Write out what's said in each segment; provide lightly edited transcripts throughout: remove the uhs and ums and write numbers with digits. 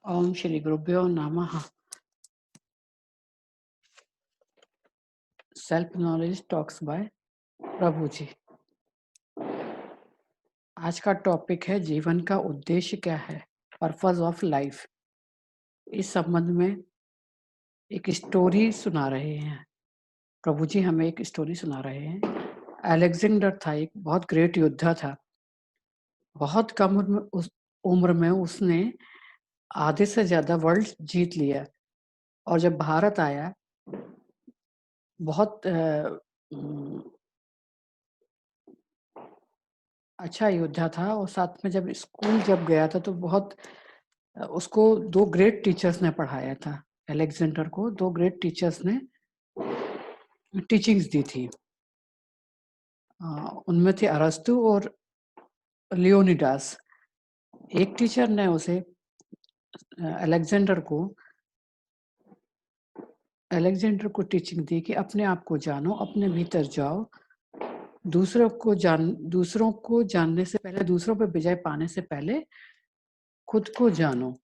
ओम श्री गुरुभ्यो नमः। Self knowledge talks bye प्रभु जी। आज का टॉपिक है जीवन का उद्देश्य क्या है, पर्पस ऑफ लाइफ। इस संबंध में एक स्टोरी सुना रहे हैं प्रभु जी, हमें एक स्टोरी सुना रहे हैं। अलेक्जेंडर था, एक बहुत ग्रेट योद्धा था। बहुत कम उम्र में उसने आधे से ज्यादा वर्ल्ड जीत लिया। और जब भारत आया, बहुत अच्छा योद्धा था। और साथ में जब स्कूल गया था तो बहुत उसको दो ग्रेट टीचर्स ने पढ़ाया था। अलेक्जेंडर को दो ग्रेट टीचर्स ने टीचिंग्स दी थी। उनमें थे अरस्तु और लियोनिडास। एक टीचर ने उसे अलेक्जेंडर को टीचिंग दी कि अपने आप को जानो, अपने भीतर जाओ, दूसरों को जानने से पहले, दूसरों पर विजय पाने से पहले खुद को जानो।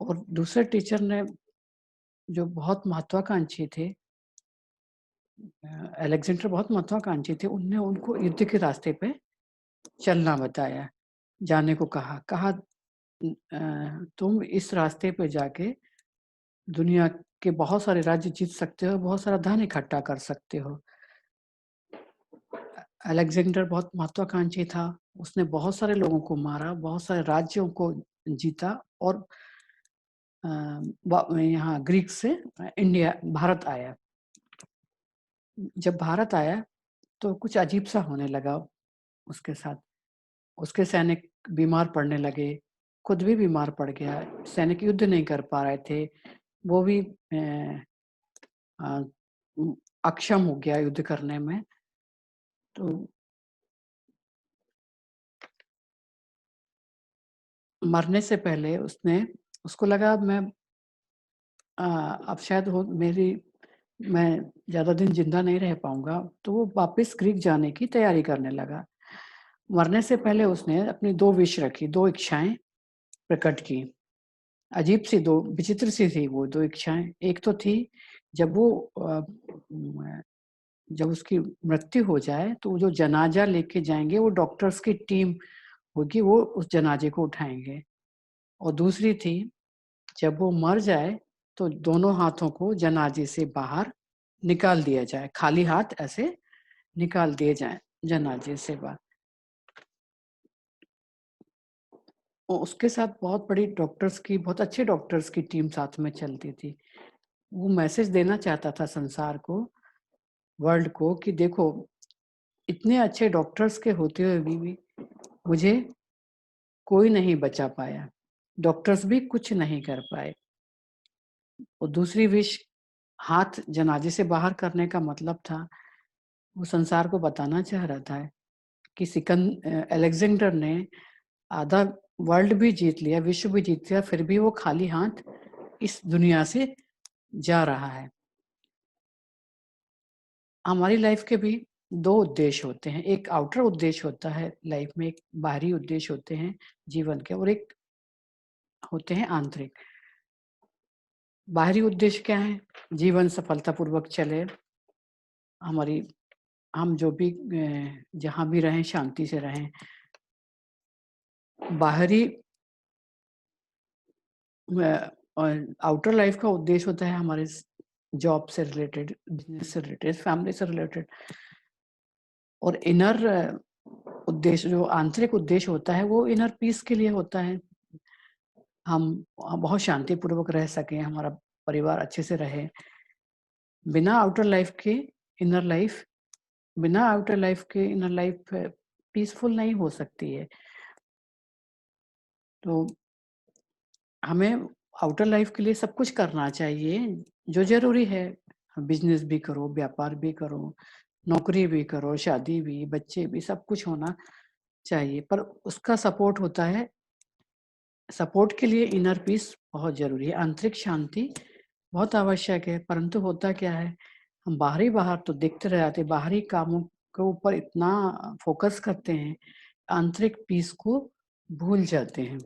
और दूसरे टीचर ने, जो बहुत महत्वाकांक्षी थे, अलेक्जेंडर बहुत महत्वाकांक्षी थे, उनने उनको युद्ध के रास्ते पे चलना बताया, जाने को कहा तुम इस रास्ते पे जाके दुनिया के बहुत सारे राज्य जीत सकते हो, बहुत सारा धन इकट्ठा कर सकते हो। अलेक्जेंडर बहुत महत्वाकांक्षी था। उसने बहुत सारे लोगों को मारा, बहुत सारे राज्यों को जीता और यहाँ ग्रीक से भारत आया। जब भारत आया तो कुछ अजीब सा होने लगा उसके साथ। उसके सैनिक बीमार पड़ने लगे, खुद भी बीमार पड़ गया। सैनिक युद्ध नहीं कर पा रहे थे, वो भी अक्षम हो गया युद्ध करने में। तो मरने से पहले उसको लगा अब शायद मैं ज्यादा दिन जिंदा नहीं रह पाऊंगा, तो वो वापस ग्रीक जाने की तैयारी करने लगा। मरने से पहले उसने अपनी दो विश रखी, दो इच्छाएं प्रकट की। अजीब सी दो, विचित्र सी थी वो दो इच्छाएं। एक तो थी, जब जब उसकी मृत्यु हो जाए तो जो जनाजा लेके जाएंगे, वो डॉक्टर्स की टीम होगी, वो उस जनाजे को उठाएंगे। और दूसरी थी, जब वो मर जाए तो दोनों हाथों को जनाजे से बाहर निकाल दिया जाए, खाली हाथ ऐसे निकाल दिए जाए जनाजे से बाहर। और उसके साथ बहुत अच्छे डॉक्टर्स की टीम साथ में चलती थी। वो मैसेज देना चाहता था संसार को, वर्ल्ड को, कि देखो, इतने अच्छे डॉक्टर्स के होते हुए भी मुझे कोई नहीं बचा पाया, डॉक्टर्स भी कुछ नहीं कर पाए। और दूसरी विश, हाथ जनाजे से बाहर करने का मतलब था, वो संसार को बताना चाह रहा था कि अलेक्जेंडर ने आधा वर्ल्ड भी जीत लिया, विश्व भी जीत लिया, फिर भी वो खाली हाथ इस दुनिया से जा रहा है। हमारी लाइफ के भी दो उद्देश्य होते हैं। एक आउटर उद्देश्य होता है लाइफ में, एक बाहरी उद्देश्य होते हैं जीवन के, और एक होते हैं आंतरिक। बाहरी उद्देश्य क्या है? जीवन सफलतापूर्वक चले, हमारी हम जो भी जहाँ भी रहें शांति से रहें। बाहरी और आउटर लाइफ का उद्देश्य होता है हमारे जॉब से रिलेटेड, बिजनेस से रिलेटेड, फैमिली से रिलेटेड। और इनर उद्देश्य, जो आंतरिक उद्देश्य होता है, वो इनर पीस के लिए होता है। हम बहुत शांतिपूर्वक रह सकें, हमारा परिवार अच्छे से रहे। बिना आउटर लाइफ के इनर लाइफ पीसफुल नहीं हो सकती है। तो हमें आउटर लाइफ के लिए सब कुछ करना चाहिए जो जरूरी है। बिजनेस भी करो, व्यापार भी करो, नौकरी भी करो, शादी भी, बच्चे भी, सब कुछ होना चाहिए। पर उसका सपोर्ट के लिए इनर पीस बहुत जरूरी है, आंतरिक शांति बहुत आवश्यक है। परंतु होता क्या है, हम बाहर तो देखते रह जाते, बाहरी कामों के ऊपर इतना फोकस करते हैं, आंतरिक पीस को भूल जाते हैं।